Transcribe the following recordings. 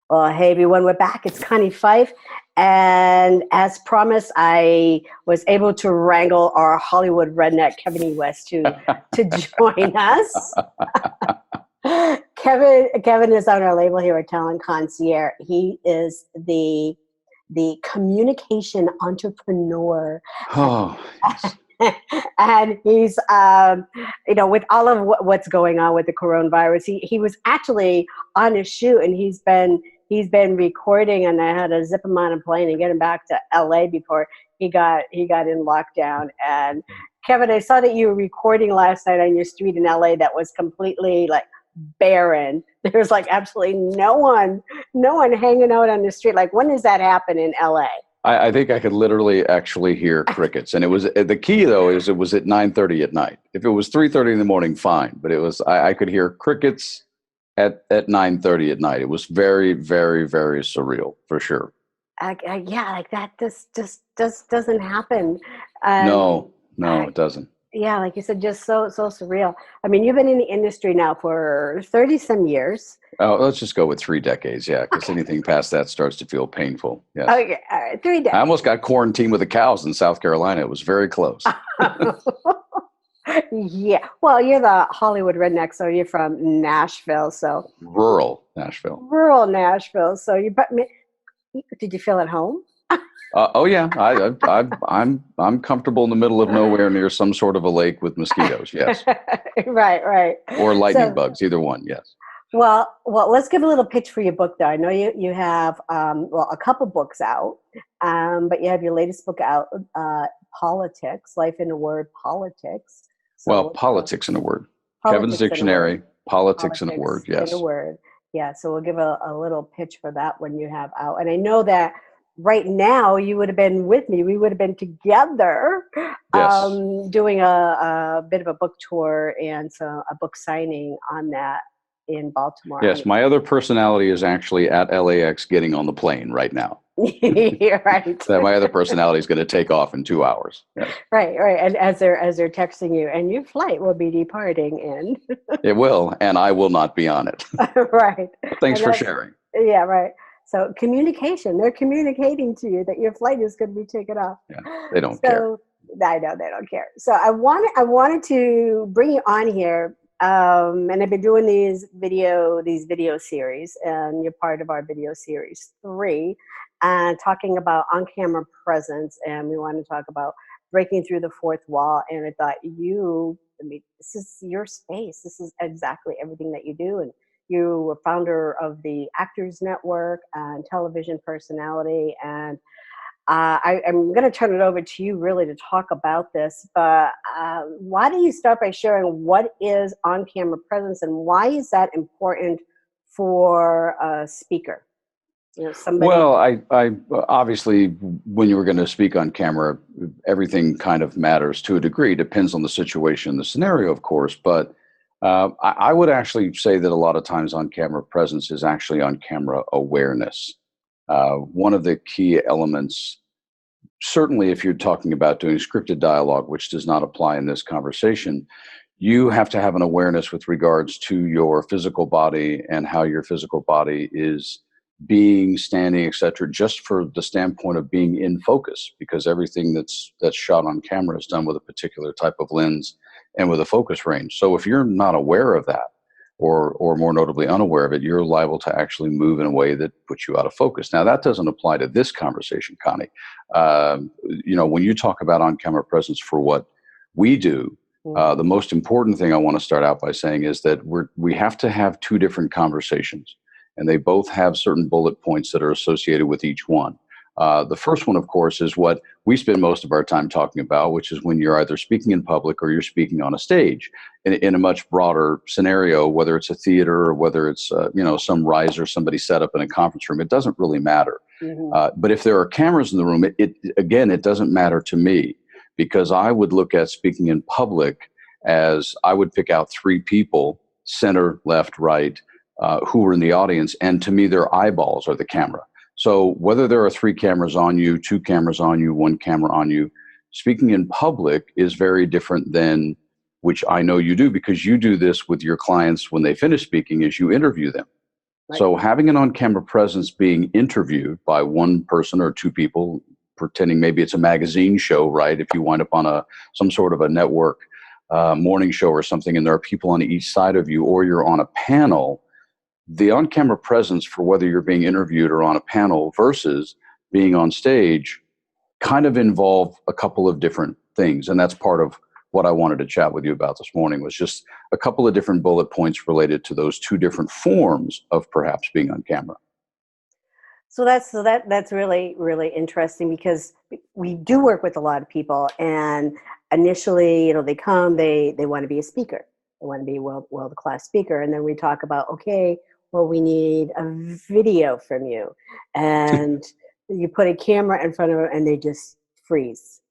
Well, hey everyone, we're back. It's Connie Fife. And as promised, I was able to wrangle our Hollywood redneck, Kevin E. West, to join us. Kevin is on our label here at Talent Concierge. He is the communication entrepreneur. Oh, yes. And he's, with all of what's going on with the coronavirus, he was actually on a shoot, and he's been recording, and I had to zip him on a plane and get him back to LA before he got in lockdown. And Kevin, I saw that you were recording last night on your street in LA that was completely like barren. There's like absolutely no one hanging out on the street. Like, when does that happen in LA? I think I could literally actually hear crickets. And it was, the key though, is it was at 9:30 at night. If it was 3:30 in the morning, fine. But it was, I could hear crickets at 9:30 at night. It was very, very, very surreal, for sure. Yeah, like that just doesn't happen. No, it doesn't. Yeah, like you said, just so surreal. I mean, you've been in the industry now for 30 some years. Oh, let's just go with 3 decades, yeah, because anything past that starts to feel painful. Yes. Okay, all right, 3 decades. I almost got quarantined with the cows in South Carolina. It was very close. Yeah, well, you're the Hollywood redneck, so you're from Nashville, so Rural Nashville. So did you feel at home? Oh yeah, I'm comfortable in the middle of nowhere near some sort of a lake with mosquitoes. Yes. Right. Or lightning bugs, either one. Yes. Well, let's give a little pitch for your book, though. I know you have a couple books out, but you have your latest book out, Politics, Life in a Word, Politics. So, politics in a word. Kevin's Dictionary, politics in a word. Yes. In a word. Yeah. So we'll give a little pitch for that when you have out, and I know that. Right now, you would have been with me. We would have been together, yes. Doing a bit of a book tour and a book signing on that in Baltimore. Yes, my other personality is actually at LAX getting on the plane right now. You're right. That my other personality is going to take off in 2 hours. Yes. Right. And as they're texting you, and your flight will be departing in. It will, and I will not be on it. Right. Thanks for sharing. Yeah. Right. So communication, they're communicating to you that your flight is going to be taken off. Yeah, they don't care. I know they don't care. So I wanted to bring you on here, and I've been doing these video series, and you're part of our video series 3, and talking about on-camera presence, and we want to talk about breaking through the fourth wall. And I thought this is your space. This is exactly everything that you do, and you were founder of the Actors Network and television personality. And I'm going to turn it over to you really to talk about this. But why don't you start by sharing what is on-camera presence, and why is that important for a speaker? Well, I obviously, when you were going to speak on camera, everything kind of matters to a degree. Depends on the situation, the scenario, of course. But I would actually say that a lot of times on-camera presence is actually on-camera awareness. One of the key elements, certainly if you're talking about doing scripted dialogue, which does not apply in this conversation, you have to have an awareness with regards to your physical body and how your physical body is being, standing, etc., just for the standpoint of being in focus, because everything that's shot on camera is done with a particular type of lens and with a focus range. So if you're not aware of that, or more notably unaware of it, you're liable to actually move in a way that puts you out of focus. Now, that doesn't apply to this conversation, Connie. When you talk about on-camera presence for what we do, the most important thing I want to start out by saying is that we have to have 2 different conversations, and they both have certain bullet points that are associated with each one. The first one, of course, is what we spend most of our time talking about, which is when you're either speaking in public or you're speaking on a stage in a much broader scenario, whether it's a theater or whether it's some riser somebody set up in a conference room. It doesn't really matter. Mm-hmm. But if there are cameras in the room, it doesn't matter to me, because I would look at speaking in public as I would pick out 3 people, center, left, right, who were in the audience, and to me, their eyeballs are the camera. So whether there are 3 cameras on you, 2 cameras on you, 1 camera on you, speaking in public is very different than, which I know you do, because you do this with your clients when they finish speaking, is you interview them. Right. So having an on-camera presence, being interviewed by one person or two people, pretending maybe it's a magazine show, right? If you wind up on some sort of a network morning show or something, and there are people on each side of you, or you're on a panel, the on-camera presence for whether you're being interviewed or on a panel versus being on stage kind of involve a couple of different things. And that's part of what I wanted to chat with you about this morning, was just a couple of different bullet points related to those two different forms of perhaps being on camera. So that's really, really interesting, because we do work with a lot of people, and initially, they come, they want to be a speaker. They want to be a world-class speaker. And then we talk about, okay, well, we need a video from you. And you put a camera in front of them and they just freeze.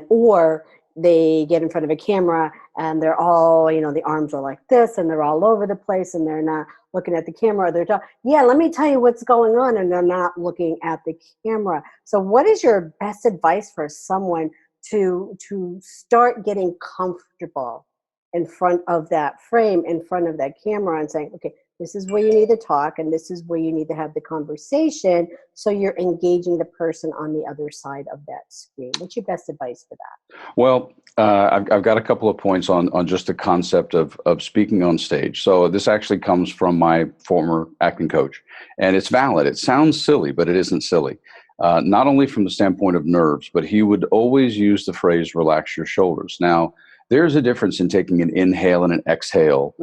Or they get in front of a camera and they're all, the arms are like this and they're all over the place and they're not looking at the camera. They're talking, yeah, let me tell you what's going on, and they're not looking at the camera. So what is your best advice for someone to start getting comfortable in front of that frame, in front of that camera, and saying, okay, this is where you need to talk and this is where you need to have the conversation, so you're engaging the person on the other side of that screen? What's your best advice for that? Well, I've got a couple of points on just the concept of speaking on stage. So this actually comes from my former acting coach, and it's valid. It sounds silly, but it isn't silly. Not only from the standpoint of nerves, but he would always use the phrase, relax your shoulders. Now, there's a difference in taking an inhale and an exhale,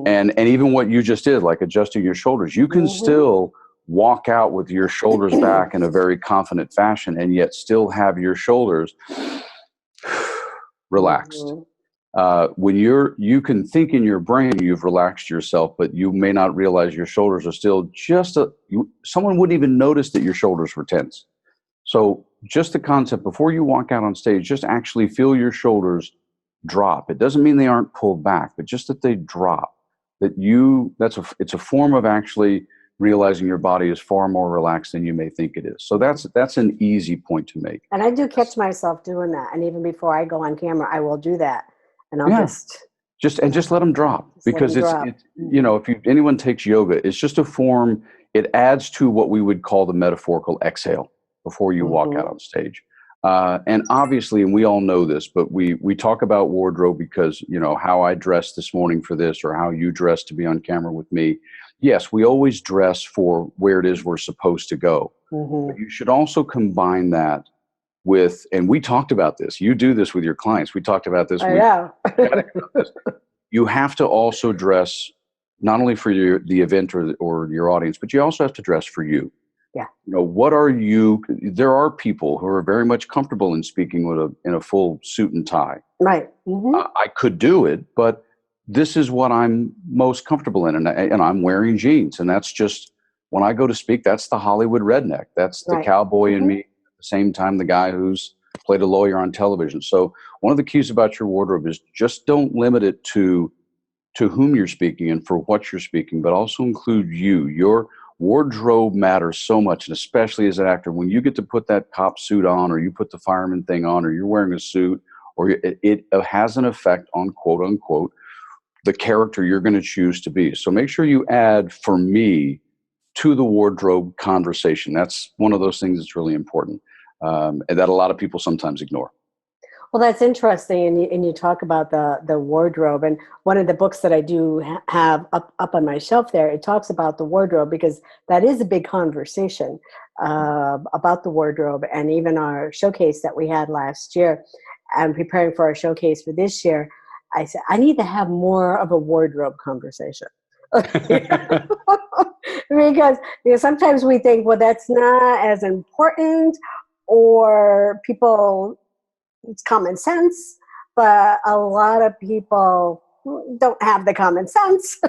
and even what you just did, like adjusting your shoulders. You can still walk out with your shoulders back in a very confident fashion, and yet still have your shoulders relaxed. When you can think in your brain you've relaxed yourself, but you may not realize your shoulders are still someone wouldn't even notice that your shoulders were tense. So just the concept, before you walk out on stage, just actually feel your shoulders drop. It doesn't mean they aren't pulled back, but just that they drop. It's a form of actually realizing your body is far more relaxed than you may think it is. So that's an easy point to make. And I do catch myself doing that. And even before I go on camera, I will do that. And I'll just let them drop, because if anyone takes yoga, it's just a form. It adds to what we would call the metaphorical exhale before you walk out on stage. And obviously, and we all know this, but we talk about wardrobe because, how I dressed this morning for this, or how you dressed to be on camera with me. Yes, we always dress for where it is we're supposed to go. But you should also combine that with, and we talked about this, you do this with your clients. We talked about this. You have to also dress not only for the event or your audience, but you also have to dress for you. Yeah. What are you? There are people who are very much comfortable in speaking in a full suit and tie. Right. I could do it, but this is what I'm most comfortable in, and I'm wearing jeans, and that's just, when I go to speak, that's the Hollywood redneck. That's the cowboy in me. At the same time, the guy who's played a lawyer on television. So one of the keys about your wardrobe is just don't limit it to whom you're speaking and for what you're speaking, but also include you. Your wardrobe matters so much, and especially as an actor, when you get to put that cop suit on, or you put the fireman thing on, or you're wearing a suit, or it has an effect on, quote unquote, the character you're going to choose to be. So make sure you add, for me, to the wardrobe conversation. That's one of those things that's really important, and that a lot of people sometimes ignore. Well, that's interesting, and you talk about the wardrobe, and one of the books that I do have up on my shelf there, it talks about the wardrobe, because that is a big conversation about the wardrobe. And even our showcase that we had last year, and preparing for our showcase for this year, I said, I need to have more of a wardrobe conversation. Because sometimes we think, well, that's not as important, or people, it's common sense, but a lot of people don't have the common sense.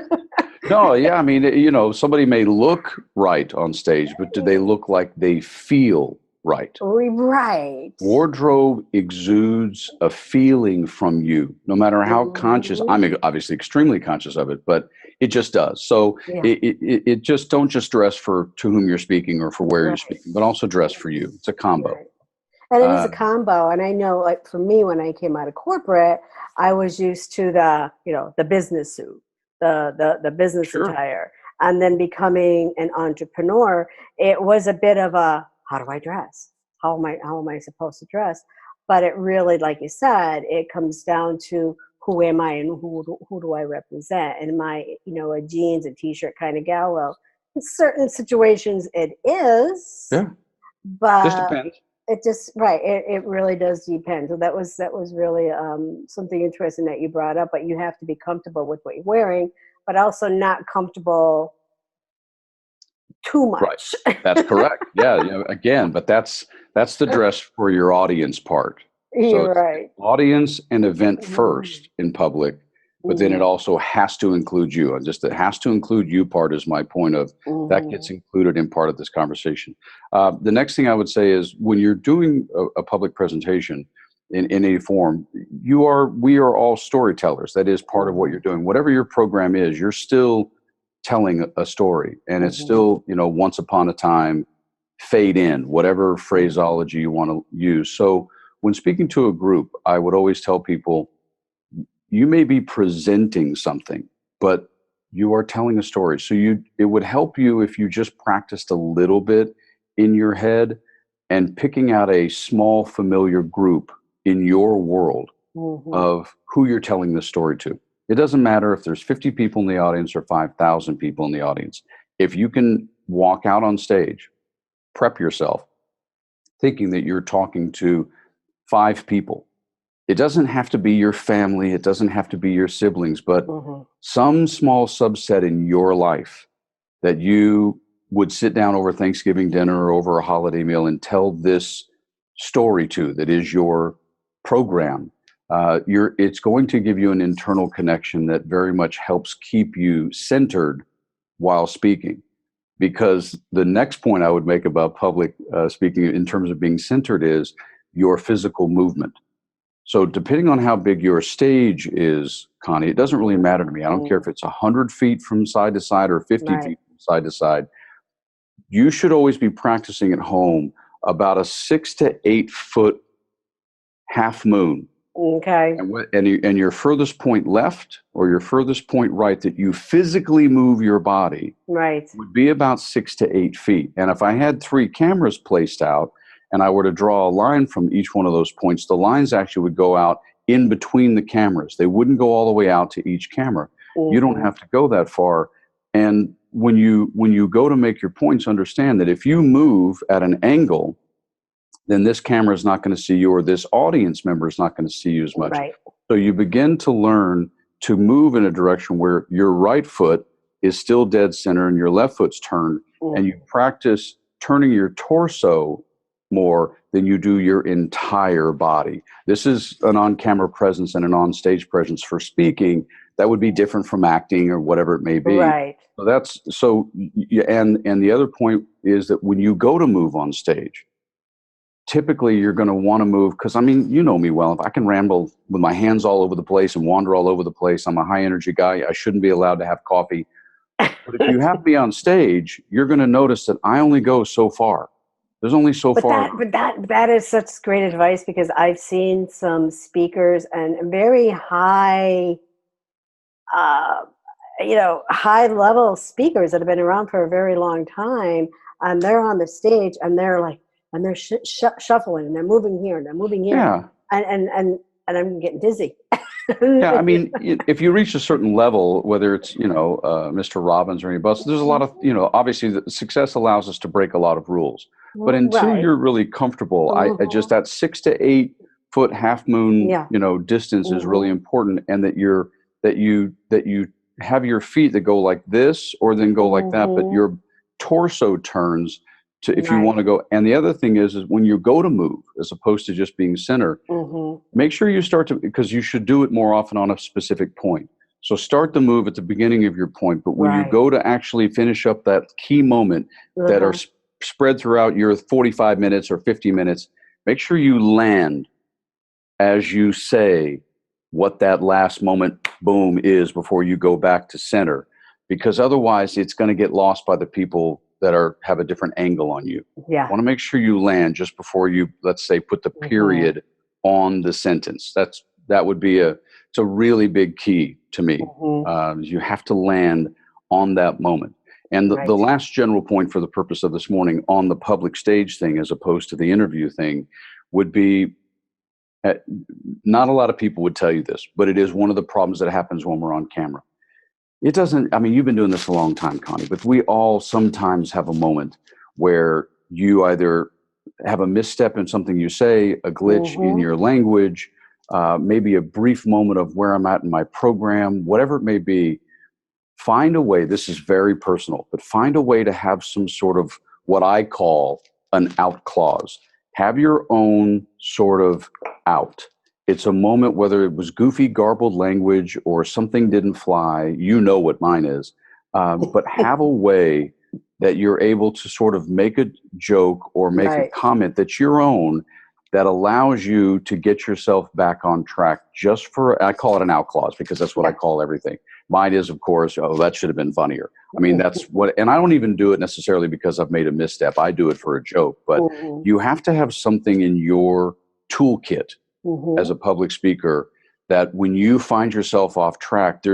No, yeah, I mean, somebody may look right on stage, but do they look like they feel right? Right. Wardrobe exudes a feeling from you, no matter how conscious. I'm obviously extremely conscious of it, but it just does. So it just, don't just dress for to whom you're speaking or for where you're speaking, but also dress for you. It's a combo. Right. And it is a combo. And I know, like, for me, when I came out of corporate, I was used to the business suit, the business Sure. attire, and then becoming an entrepreneur, it was a bit of a, how do I dress? How am I supposed to dress? But it really, like you said, it comes down to who am I and who do I represent? And am I, a jeans and t-shirt kind of gal? Well, in certain situations it is, Yeah. Just but depends. it just right. It really does depend. So that was really something interesting that you brought up. But you have to be comfortable with what you're wearing, but also not comfortable too Right. much. That's correct. Yeah. Again, but that's the dress for your audience part. So You're it's right. audience and event Mhm. first in public, but then it Mhm. also has to include you. And just the has to include you part is my point of that gets Mhm. included in part of this conversation. The next thing I would say is when you're doing a public presentation in any form, we are all storytellers. That is part of what Mhm. you're doing. Whatever your program is, you're still telling a story, and it's Mhm. still, once upon a time, fade in, whatever phraseology you want to use. So when speaking to a group, I would always tell people, you may be presenting something, but you are telling a story. So it would help you if you just practiced a little bit in your head and picking out a small familiar group in your world Mhm. of who you're telling the story to. It doesn't matter if there's 50 people in the audience or 5,000 people in the audience. If you can walk out on stage, prep yourself, thinking that you're talking to 5 people. It doesn't have to be your family, it doesn't have to be your siblings, but Mhm. some small subset in your life that you would sit down over Thanksgiving dinner or over a holiday meal and tell this story to, that is your program. It's going to give you an internal connection that very much helps keep you centered while speaking. Because the next point I would make about public speaking in terms of being centered is your physical movement. So depending on how big your stage is, Connie, it doesn't really matter to me. I don't care if Mhm. it's 100 feet from side to side or 50 Right. feet from side to side. You should always be practicing at home about a 6 to 8 foot half moon. Okay. And your furthest point left or your furthest point right that you physically move your body Right. would be about 6 to 8 feet. And if I had 3 cameras placed out and I were to draw a line from each one of those points, the lines actually would go out in between the cameras. They wouldn't go all the way out to each camera. You don't Mhm. have to go that far. And when you go to make your points, understand that if you move at an angle, then this camera is not going to see you, or this audience member is not going to see you as much. Right. So you begin to learn to move in a direction where your right foot is still dead center and your left foot's turned, and you Mhm. practice turning your torso more than you do your entire body. This is an on-camera presence and an on-stage presence for speaking that would be different from acting or whatever it may be. Right. So and the other point is that when you go to move on stage, typically you're going to want to move, because I mean, you know me well. If I can ramble with my hands all over the place and wander all over the place, I'm a high energy guy. I shouldn't be allowed to have coffee. But if you have me on stage, you're going to notice that I only go so far. There's only so But far. that is such great advice, because I've seen some speakers and very high, uh, high level speakers that have been around for a very long time, and they're on the stage and they're like, and they're shuffling and they're moving here and they're moving here, Yeah. and I'm getting dizzy. Yeah, I mean, if you reach a certain level, whether it's Mr. Robbins or anybody else, there's a lot of obviously the success allows us to break a lot of rules. But until Right. you're really comfortable, I just Mhm. that 6 to 8 foot half moon Yeah. distance is really Mhm. important, and that you have your feet that go like this or then go like that, but Mhm. your torso turns to if you Right. want to go. And the other thing is when you go to move, as opposed to just being center, Mhm. make sure you start to, because you should do it more often on a specific point. So start the move at the beginning of your point, but when you Right. go to actually finish up that key moment that are Uh-huh. spread throughout your 45 minutes or 50 minutes, make sure you land as you say what that last moment boom is before you go back to center, because otherwise it's going to get lost by the people that have a different angle on you. Yeah. Want to make sure you land just before you, let's say, put the Mhm. period on the sentence. That would be It's a really big key to me. You have to land on that moment. And the last general point for the purpose of this morning on the public stage thing, as opposed to the interview thing, would be, not a lot of people would tell you this, but it is one of the problems that happens when we're on camera. It doesn't, I mean, you've been doing this a long time, Connie, but we all sometimes have a moment where you either have a misstep in something you say, a glitch in your language, maybe a brief moment of where I'm at in my program, whatever it may be. Find a way, this is very personal, but find a way to have some sort of what I call an out clause. Have your own sort of out. It's a moment, whether it was goofy, garbled language or something didn't fly, you know what mine is, but have a way that you're able to sort of make a joke or make a comment that's your own, that allows you to get yourself back on track just for, I call it an out clause because that's what I call everything. Mine is, of course, oh, that should have been funnier. I mean, that's what, and I don't even do it necessarily because I've made a misstep. I do it for a joke, but you have to have something in your toolkit as a public speaker that when you find yourself off track,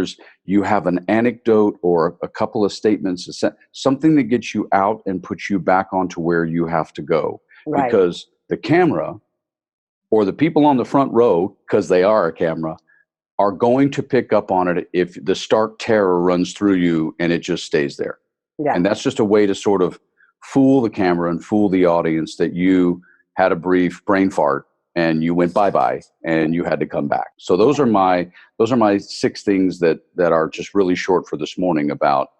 you have an anecdote or a couple of statements, something that gets you out and puts you back onto where you have to go. Because the camera or the people on the front row, because they are a camera, are going to pick up on it if the stark terror runs through you and it just stays there. And that's just a way to sort of fool the camera and fool the audience that you had a brief brain fart and you went bye-bye and you had to come back. So those are my 6 things that are just really short for this morning about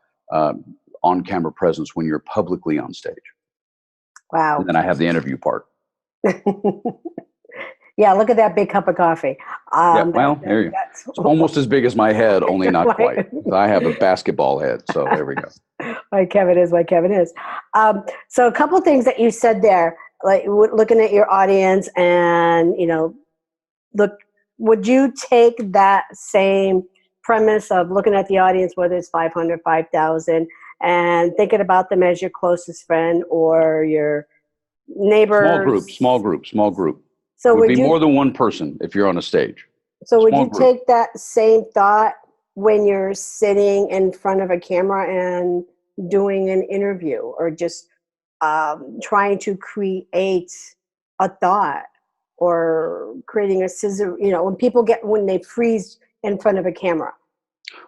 on-camera presence when you're publicly on stage. Wow. And then I have the interview part. Yeah, look at that big cup of coffee. There you go. It's almost as big as my head, only not quite. I have a basketball head, so there we go. Why Kevin is. So a couple of things that you said there, like looking at your audience and, would you take that same premise of looking at the audience, whether it's 500, 5,000, and thinking about them as your closest friend or your neighbor? Small group. So would be more than one person if you're on a stage. So would you take that same thought when you're sitting in front of a camera and doing an interview, or just trying to create a thought or creating a scissor, when they freeze in front of a camera?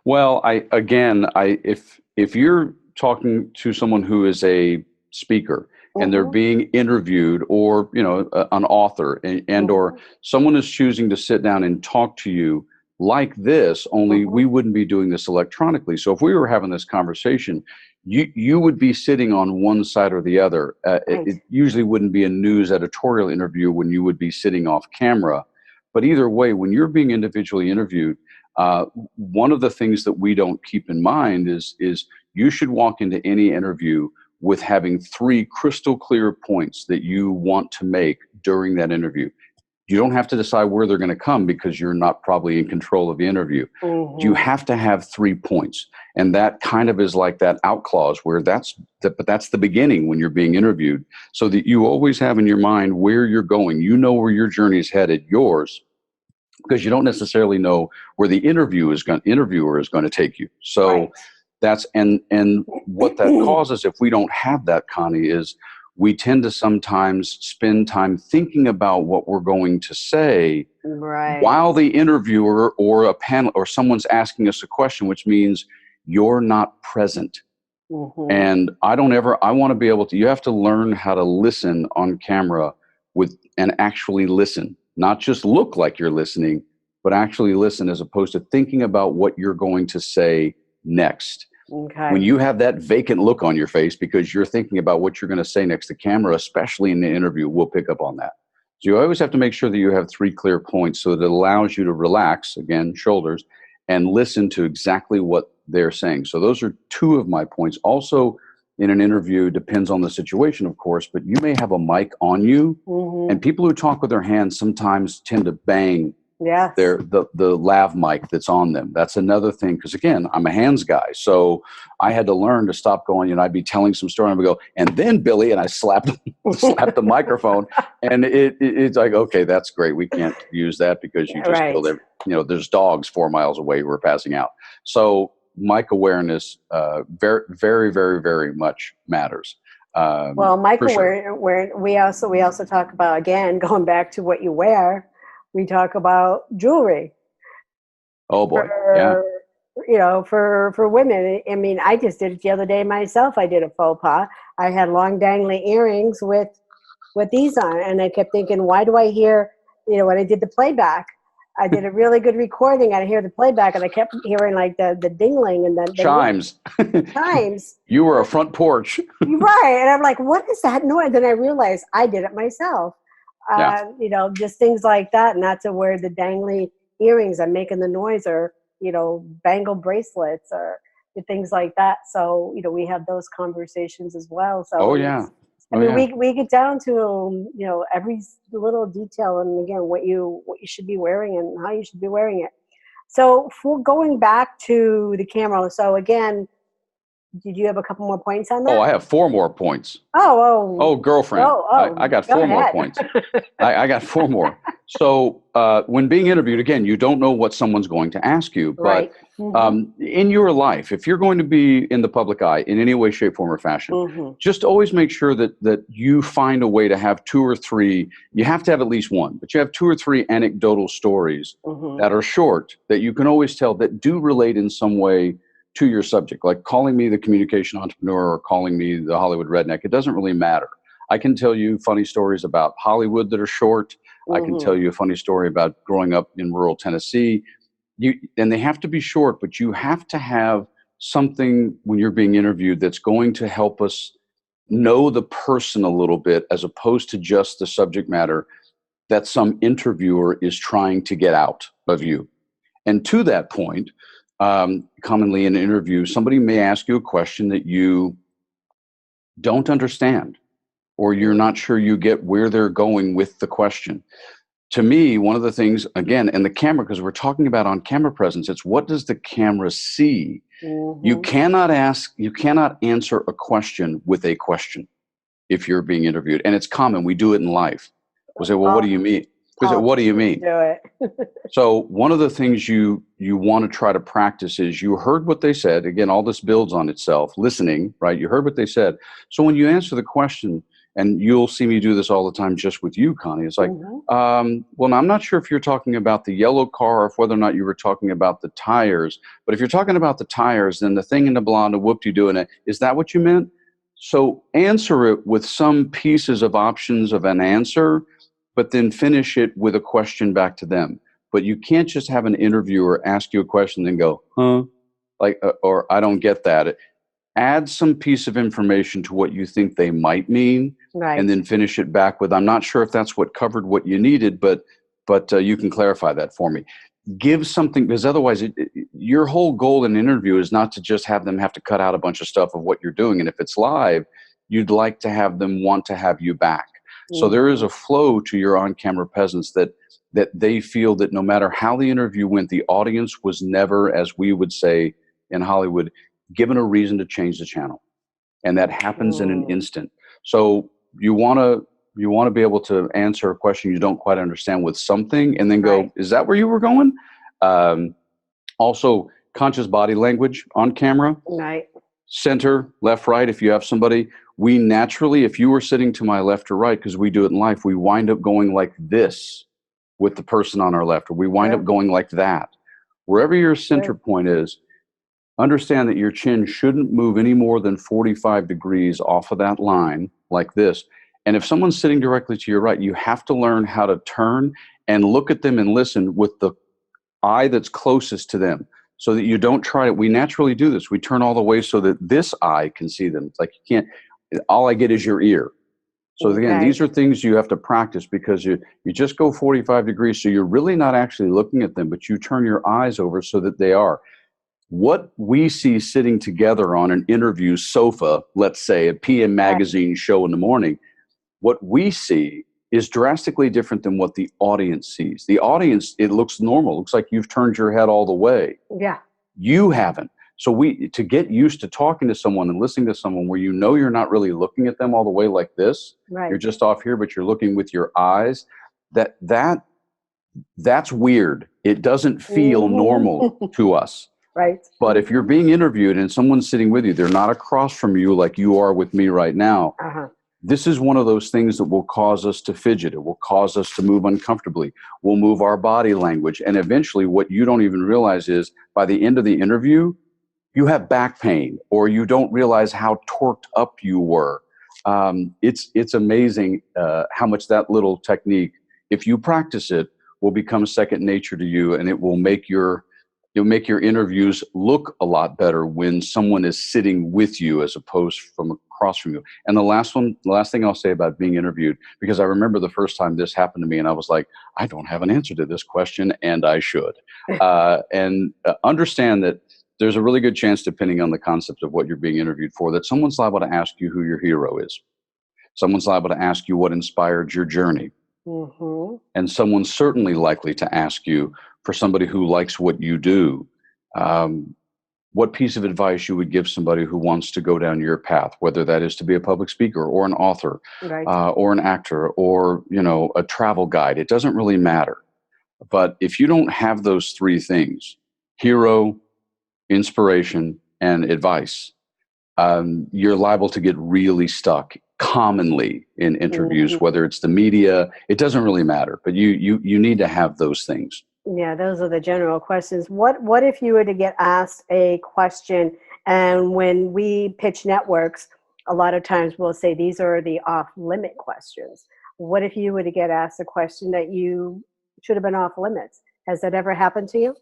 Well, if you're talking to someone who is a speaker, and they're being interviewed, or an author and or someone is choosing to sit down and talk to you like this, only we wouldn't be doing this electronically. So if we were having this conversation, you would be sitting on one side or the other. It usually wouldn't be a news editorial interview when you would be sitting off camera. But either way, when you're being individually interviewed, one of the things that we don't keep in mind is you should walk into any interview with having 3 crystal clear points that you want to make during that interview. You don't have to decide where they're going to come because you're not probably in control of the interview. You have to have 3 points. And that kind of is like that out clause where that's the beginning when you're being interviewed, so that you always have in your mind where you're going. You know where your journey is headed, yours, because you don't necessarily know where the interviewer is going to take you. So that's, and what that causes, if we don't have that, Connie, is we tend to sometimes spend time thinking about what we're going to say while the interviewer or a panel or someone's asking us a question, which means you're not present. And I want to be able to, you have to learn how to listen on camera and actually listen, not just look like you're listening, but actually listen, as opposed to thinking about what you're going to say next. When you have that vacant look on your face because you're thinking about what you're going to say next to camera, especially in the interview, we'll pick up on that. So you always have to make sure that you have 3 clear points so that it allows you to relax, again, shoulders, and listen to exactly what they're saying. So those are 2 of my points. Also, in an interview, depends on the situation, of course, but you may have a mic on you, and people who talk with their hands sometimes tend to bang Yes. The lav mic that's on them. That's another thing, because again, I'm a hands guy, so I had to learn to stop going. I'd be telling some story and I would go, and then Billy, and I slapped the microphone, and it's like, okay, that's great. We can't use that because you just killed it. There's dogs 4 miles away who are passing out. So mic awareness, very, very, very, very much matters. Well, mic awareness. We also talk about, again, going back to what you wear. We talk about jewelry. Oh boy, yeah. For women. I mean, I just did it the other day myself. I did a faux pas. I had long dangling earrings with these on, and I kept thinking, why do I hear? When I did the playback, I did a really good recording. I hear the playback, and I kept hearing like the dingling and the chimes. Chimes. You were a front porch. Right, and I'm like, what is that noise? Then I realized I did it myself. Yeah. Just things like that, not to wear the dangly earrings and making the noise, or bangle bracelets or things like that. So we have those conversations as well. So oh yeah. we get down to every little detail, and again what you should be wearing and how you should be wearing it. So for going back to the camera, so again, did you have a couple more points on that? Oh, I have 4 more points. Oh, girlfriend. I got 4 more points. I got 4 more. So when being interviewed, again, you don't know what someone's going to ask you. But right. In your life, if you're going to be in the public eye in any way, shape, form, or fashion, just always make sure that you find a way to have 2 or 3. You have to have at least 1, but you have 2 or 3 anecdotal stories that are short, that you can always tell, that do relate in some way to your subject. Like calling me the communication entrepreneur or calling me the Hollywood redneck, it doesn't really matter. I can tell you funny stories about Hollywood that are short. I can tell you a funny story about growing up in rural Tennessee. And they have to be short, but you have to have something when you're being interviewed that's going to help us know the person a little bit, as opposed to just the subject matter that some interviewer is trying to get out of you. And to that point, commonly in an interview, somebody may ask you a question that you don't understand, or you're not sure you get where they're going with the question. To me, one of the things, again, and the camera, because we're talking about on camera presence, it's what does the camera see? You cannot answer a question with a question if you're being interviewed. And it's common. We do it in life. We say, well, what do you mean? We say, what do you mean? Do it. So one of the things you want to try to practice is, you heard what they said. Again, all this builds on itself. Listening, right? You heard what they said. So when you answer the question, and you'll see me do this all the time just with you, Connie, it's like, well, I'm not sure if you're talking about the yellow car, or if whether or not you were talking about the tires. But if you're talking about the tires, then the thing in the blonde, whoop-de-doo in it, is that what you meant? So answer it with some pieces of options of an answer, but then finish it with a question back to them. But you can't just have an interviewer ask you a question and go, huh? Or I don't get that. Add some piece of information to what you think they might mean, right, and then finish it back with, I'm not sure if that's what covered what you needed, but you can clarify that for me. Give something, because otherwise your whole goal in an interview is not to just have them have to cut out a bunch of stuff of what you're doing. And if it's live, you'd like to have them want to have you back. So there is a flow to your on-camera presence that they feel that no matter how the interview went, the audience was never, as we would say in Hollywood, given a reason to change the channel. And that happens in an instant. So you want to be able to answer a question you don't quite understand with something, and then go, right, is that where you were going? Also, conscious body language on camera. Right. Center, left, right. If you have somebody, we naturally, if you were sitting to my left or right, because we do it in life, we wind up going like this with the person on our left, or we wind up going like that. Wherever your center point is, understand that your chin shouldn't move any more than 45 degrees off of that line like this. And if someone's sitting directly to your right, you have to learn how to turn and look at them and listen with the eye that's closest to them, so that you don't try to, we naturally do this. We turn all the way so that this eye can see them. It's like, you can't, all I get is your ear. So again, these are things you have to practice, because you just go 45 degrees. So you're really not actually looking at them, but you turn your eyes over so that they are. What we see sitting together on an interview sofa, let's say a PM magazine show in the morning, what we see is drastically different than what the audience sees. The audience, it looks normal. It looks like you've turned your head all the way. Yeah. You haven't. So to get used to talking to someone and listening to someone where you know you're not really looking at them all the way like this, Right. you're just off here, but you're looking with your eyes, that's weird. It doesn't feel normal to us. Right. But if you're being interviewed and someone's sitting with you, they're not across from you like you are with me right now. This is one of those things that will cause us to fidget. It will cause us to move uncomfortably. We'll move our body language. And eventually what you don't even realize is by the end of the interview, you have back pain or you don't realize how torqued up you were. It's amazing how much that little technique, if you practice it, will become second nature to you, and it will make your interviews look a lot better when someone is sitting with you as opposed from across from you. And the last thing I'll say about being interviewed, because I remember the first time this happened to me and I was like, I don't have an answer to this question and I should. Understand that there's a really good chance, depending on the concept of what you're being interviewed for, that someone's liable to ask you who your hero is. Someone's liable to ask you what inspired your journey. And someone's certainly likely to ask you, for somebody who likes what you do, what piece of advice you would give somebody who wants to go down your path, whether that is to be a public speaker or an author, or an actor, or a travel guide. It doesn't really matter. But if you don't have those three things, hero, inspiration, and advice, you're liable to get really stuck commonly in interviews, whether it's the media. It doesn't really matter, but you need to have those things. Yeah, those are the general questions. What if you were to get asked a question, and when we pitch networks, a lot of times we'll say these are the off-limit questions. What if you were to get asked a question that you should have been off limits? Has that ever happened to you?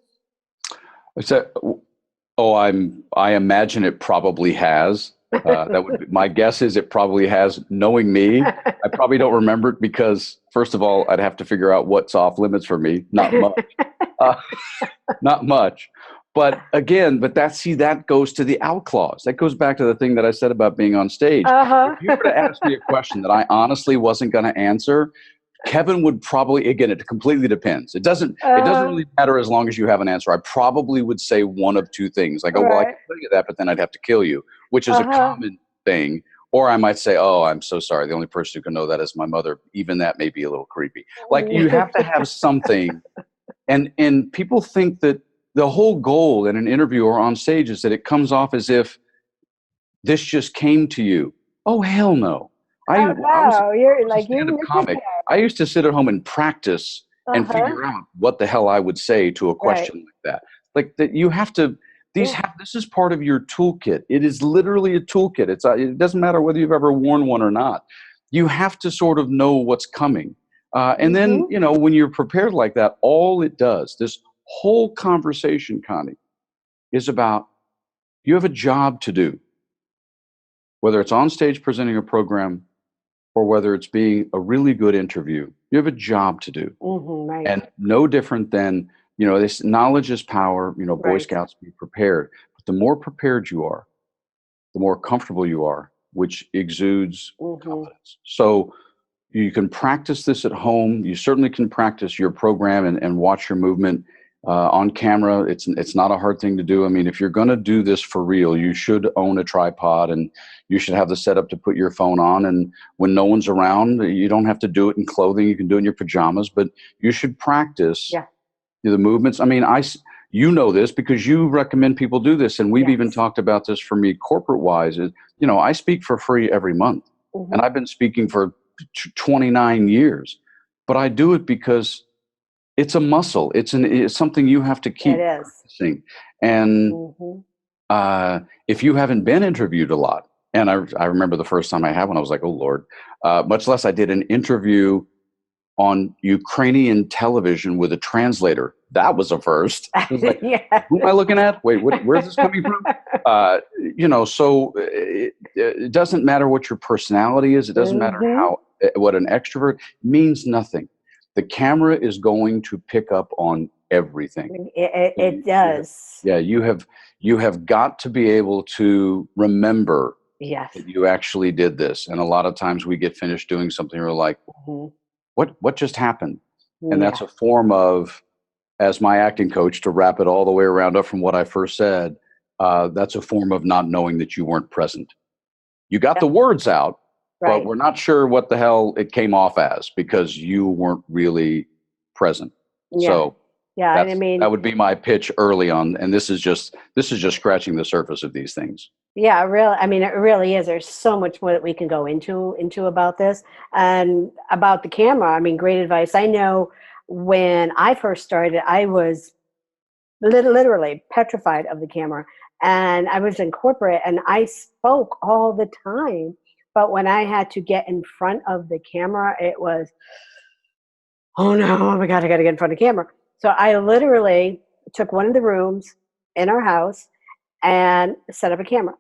I imagine it probably has. That would be, my guess is it probably has. Knowing me, I probably don't remember it because, first of all, I'd have to figure out what's off limits for me. Not much. Not much. But again, that goes to the out clause. That goes back to the thing that I said about being on stage. If you were to ask me a question that I honestly wasn't going to answer, Kevin would probably, again, it completely depends. It doesn't really matter as long as you have an answer. I probably would say one of two things. I go, well, I can tell you that, but then I'd have to kill you, which is a common thing. Or I might say, oh, I'm so sorry. The only person who can know that is my mother. Even that may be a little creepy. Like, you have to have something. And people think that the whole goal in an interview or on stage is that it comes off as if this just came to you. Oh, hell no. You're like, you're comic. I used to sit at home and practice and figure out what the hell I would say to a question like that. Like that, you have to. This is part of your toolkit. It is literally a toolkit. It doesn't matter whether you've ever worn one or not. You have to sort of know what's coming, and then when you're prepared like that, all it does, this whole conversation, Connie, is about you have a job to do. Whether it's on stage presenting a program, or whether it's being a really good interview, you have a job to do. And no different than, this knowledge is power, Boy Scouts, be prepared. But the more prepared you are, the more comfortable you are, which exudes confidence. So you can practice this at home. You certainly can practice your program and watch your movement on camera. It's not a hard thing to do. I mean, if you're going to do this for real, you should own a tripod and you should have the setup to put your phone on. And when no one's around, you don't have to do it in clothing. You can do it in your pajamas, but you should practice the movements. I mean, you know this because you recommend people do this. And we've even talked about this for me corporate wise. I speak for free every month and I've been speaking for 29 years, but I do it because it's a muscle. It's something you have to keep practicing. And if you haven't been interviewed a lot, and I remember the first time I had one, I was like, oh, Lord. Much less I did an interview on Ukrainian television with a translator. That was a first. I was like, who am I looking at? Wait, where's this coming from? So it doesn't matter what your personality is. It doesn't matter what an extrovert means. Nothing. The camera is going to pick up on everything. It does. Yeah, you have got to be able to remember that you actually did this. And a lot of times we get finished doing something, we're like, what just happened? And Yeah. that's a form of, as my acting coach, to wrap it all the way around up from what I first said, that's a form of not knowing that you weren't present. You got the words out, but Right. we're not sure what the hell it came off as because you weren't really present. Yeah. So Yeah. And I mean, that would be my pitch early on. And this is just scratching the surface of these things. yeah, really. I mean, it really is. There's so much more that we can go into about this and about the camera. I mean, great advice. I know when I first started, I was literally petrified of the camera, and I was in corporate, and I spoke all the time. But when I had to get in front of the camera, it was, oh no, oh my God, I got to get in front of the camera. So I literally took one of the rooms in our house and set up a camera.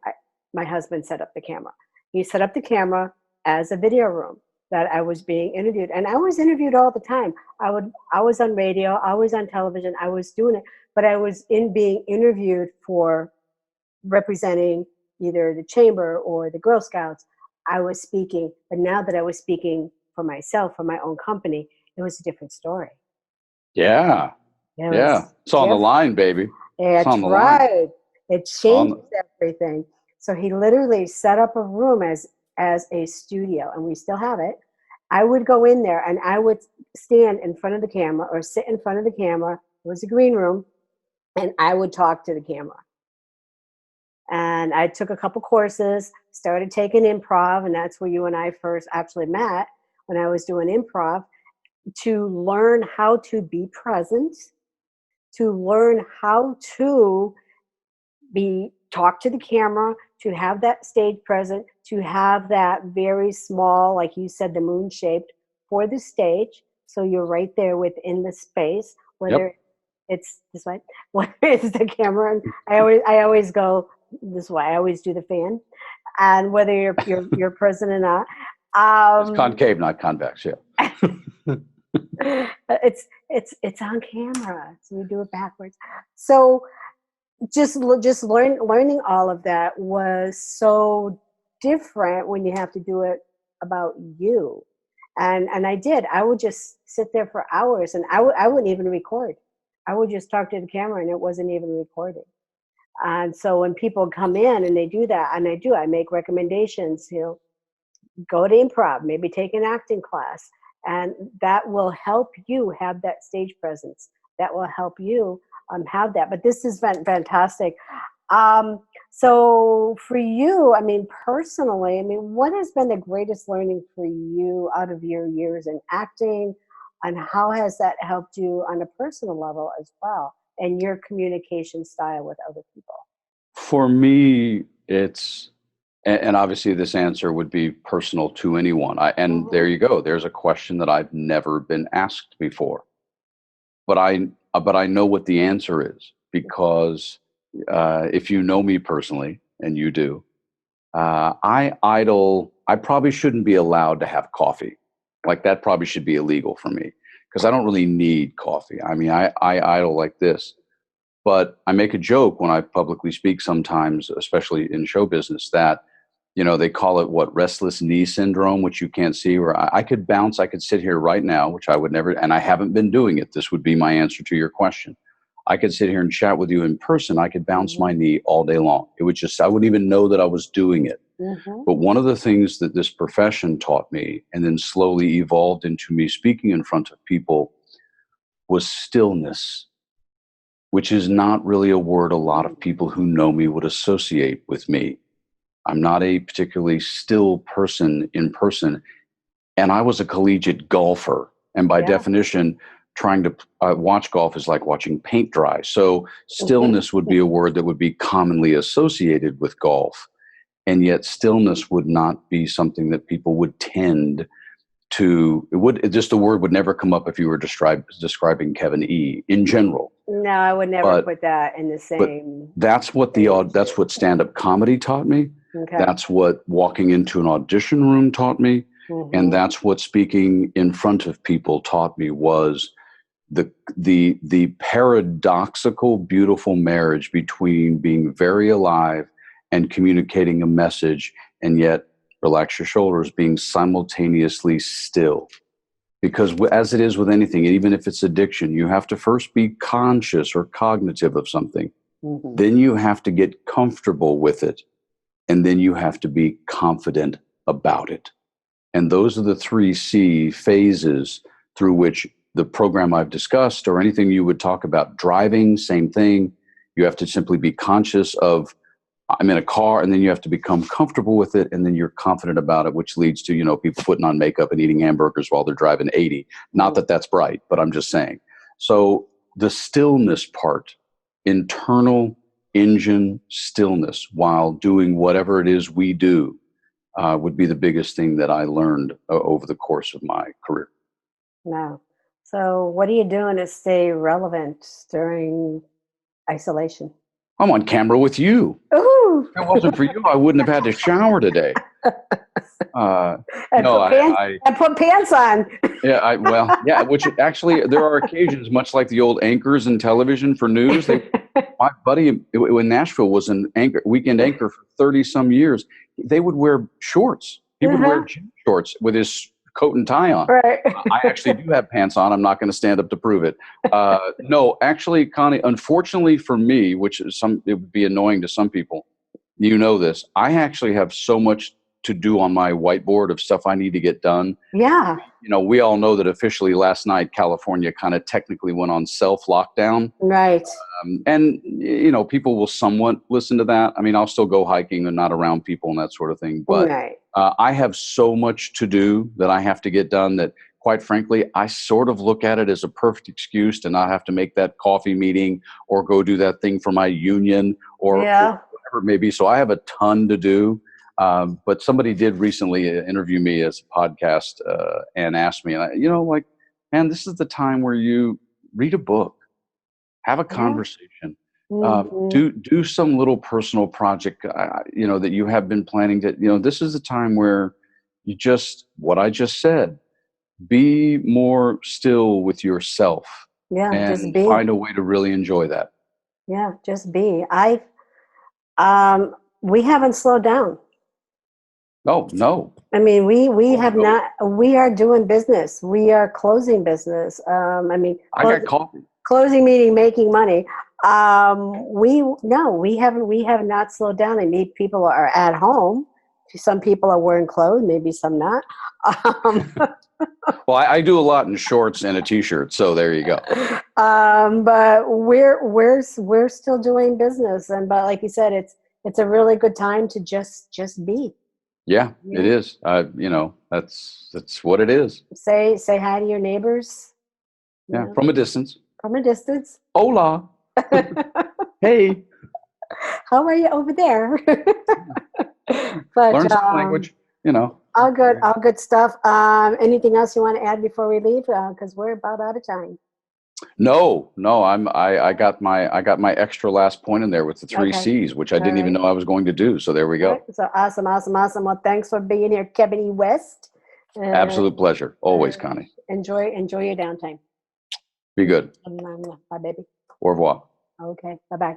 My husband set up the camera. He set up the camera as a video room that I was being interviewed. And I was interviewed all the time. I was on radio, I was on television, I was doing it, but I was being interviewed for representing either the chamber or the Girl Scouts. I was speaking, but now that I was speaking for myself, for my own company, it was a different story. Yeah. It Yeah. It's on the line, baby. That's on the line. right. It changes everything. So he literally set up a room as a studio, and we still have it. I would go in there and I would stand in front of the camera or sit in front of the camera. It was a green room, and I would talk to the camera. And I took a couple courses, started taking improv, and that's where you and I first actually met, when I was doing improv, to learn how to be present, to learn how to talk to the camera, to have that stage present, to have that very small, like you said, the moon shaped for the stage. So you're right there within the space, whether it's this way, whether it's the camera. And I always go this way. I always do the fan, and whether you're present or not. It's concave, not convex. Yeah. It's on camera, so you do it backwards. So just learning all of that was so different when you have to do it about you. And I would just sit there for hours, and I wouldn't even record. I would just talk to the camera, and it wasn't even recording. And so when people come in and they do that, and I make recommendations, go to improv, maybe take an acting class, and that will help you have that stage presence. That will help you have that. But this is fantastic. So for you, I mean, personally, I mean, what has been the greatest learning for you out of your years in acting, and how has that helped you on a personal level as well, and your communication style with other people? For me, it's, and obviously this answer would be personal to anyone. And there you go. There's a question that I've never been asked before, but I know what the answer is, because if you know me personally, and you do, I probably shouldn't be allowed to have coffee. Like, that probably should be illegal for me, because I don't really need coffee. I mean, I idle like this. But I make a joke when I publicly speak sometimes, especially in show business, that, they call it restless knee syndrome, which you can't see, where I could bounce, I could sit here right now, which I would never, and I haven't been doing it. This would be my answer to your question. I could sit here and chat with you in person. I could bounce my knee all day long. It would just, I wouldn't even know that I was doing it. But one of the things that this profession taught me, and then slowly evolved into me speaking in front of people, was stillness, which is not really a word a lot of people who know me would associate with me. I'm not a particularly still person in person. And I was a collegiate golfer. And by definition, trying to watch golf is like watching paint dry. So stillness would be a word that would be commonly associated with golf. And yet stillness would not be something that people would tend to, the word would never come up if you were describing Kevin E. in general. No, I would never put that in the same. But that's what stand-up comedy taught me. Okay. That's what walking into an audition room taught me. And that's what speaking in front of people taught me, was the paradoxical, beautiful marriage between being very alive and communicating a message, and yet, relax your shoulders, being simultaneously still. Because as it is with anything, even if it's addiction, you have to first be conscious or cognitive of something. Mm-hmm. Then you have to get comfortable with it. And then you have to be confident about it. And those are the 3C phases through which the program I've discussed, or anything you would talk about, driving, same thing. You have to simply be conscious of, I'm in a car, and then you have to become comfortable with it, and then you're confident about it, which leads to, people putting on makeup and eating hamburgers while they're driving 80. Not that that's bright, but I'm just saying. So the stillness part, internal engine stillness while doing whatever it is we do, would be the biggest thing that I learned over the course of my career. No. So what are you doing to stay relevant during isolation? I'm on camera with you. Ooh. If it wasn't for you, I wouldn't have had to shower today. And put pants on. Yeah, which actually, there are occasions, much like the old anchors in television for news. My buddy in Nashville was an weekend anchor for 30 some years. They would wear shorts. He would wear gym shorts with his coat and tie on. Right. I actually do have pants on. I'm not going to stand up to prove it. No, actually, Connie, unfortunately for me, which is it would be annoying to some people, this, I actually have so much to do on my whiteboard of stuff I need to get done. Yeah. We all know that officially last night, California kind of technically went on self-lockdown. Right. And people will somewhat listen to that. I mean, I'll still go hiking and not around people and that sort of thing. But right. I have so much to do that I have to get done that, quite frankly, I sort of look at it as a perfect excuse to not have to make that coffee meeting or go do that thing for my union or whatever it may be. So I have a ton to do. But somebody did recently interview me as a podcast and asked me, and man, this is the time where you read a book, have a conversation, do some little personal project, that you have been planning to, this is the time where you what I just said, be more still with yourself. Yeah, and just be. Find a way to really enjoy that. Yeah, just be. We haven't slowed down. Oh, no. I mean, we have not. We are doing business. We are closing business. I got coffee. Closing meaning making money. We haven't. We have not slowed down. I mean, people are at home. Some people are wearing clothes. Maybe some not. Well, I do a lot in shorts and a t-shirt, so there you go. But we're still doing business, but like you said, it's a really good time to just be. Yeah, it is. That's what it is. Say hi to your neighbors. Yeah, from a distance. From a distance. Hola. Hey. How are you over there? But, learn some language. All good stuff. Anything else you want to add before we leave? Because we're about out of time. No. I got my extra last point in there with the 3 C's, which I didn't even know I was going to do. So there we go. Right. So awesome. Well, thanks for being here, Kevin E. West. Absolute pleasure. Always, Connie. Enjoy your downtime. Be good. Bye, baby. Au revoir. Okay. Bye-bye.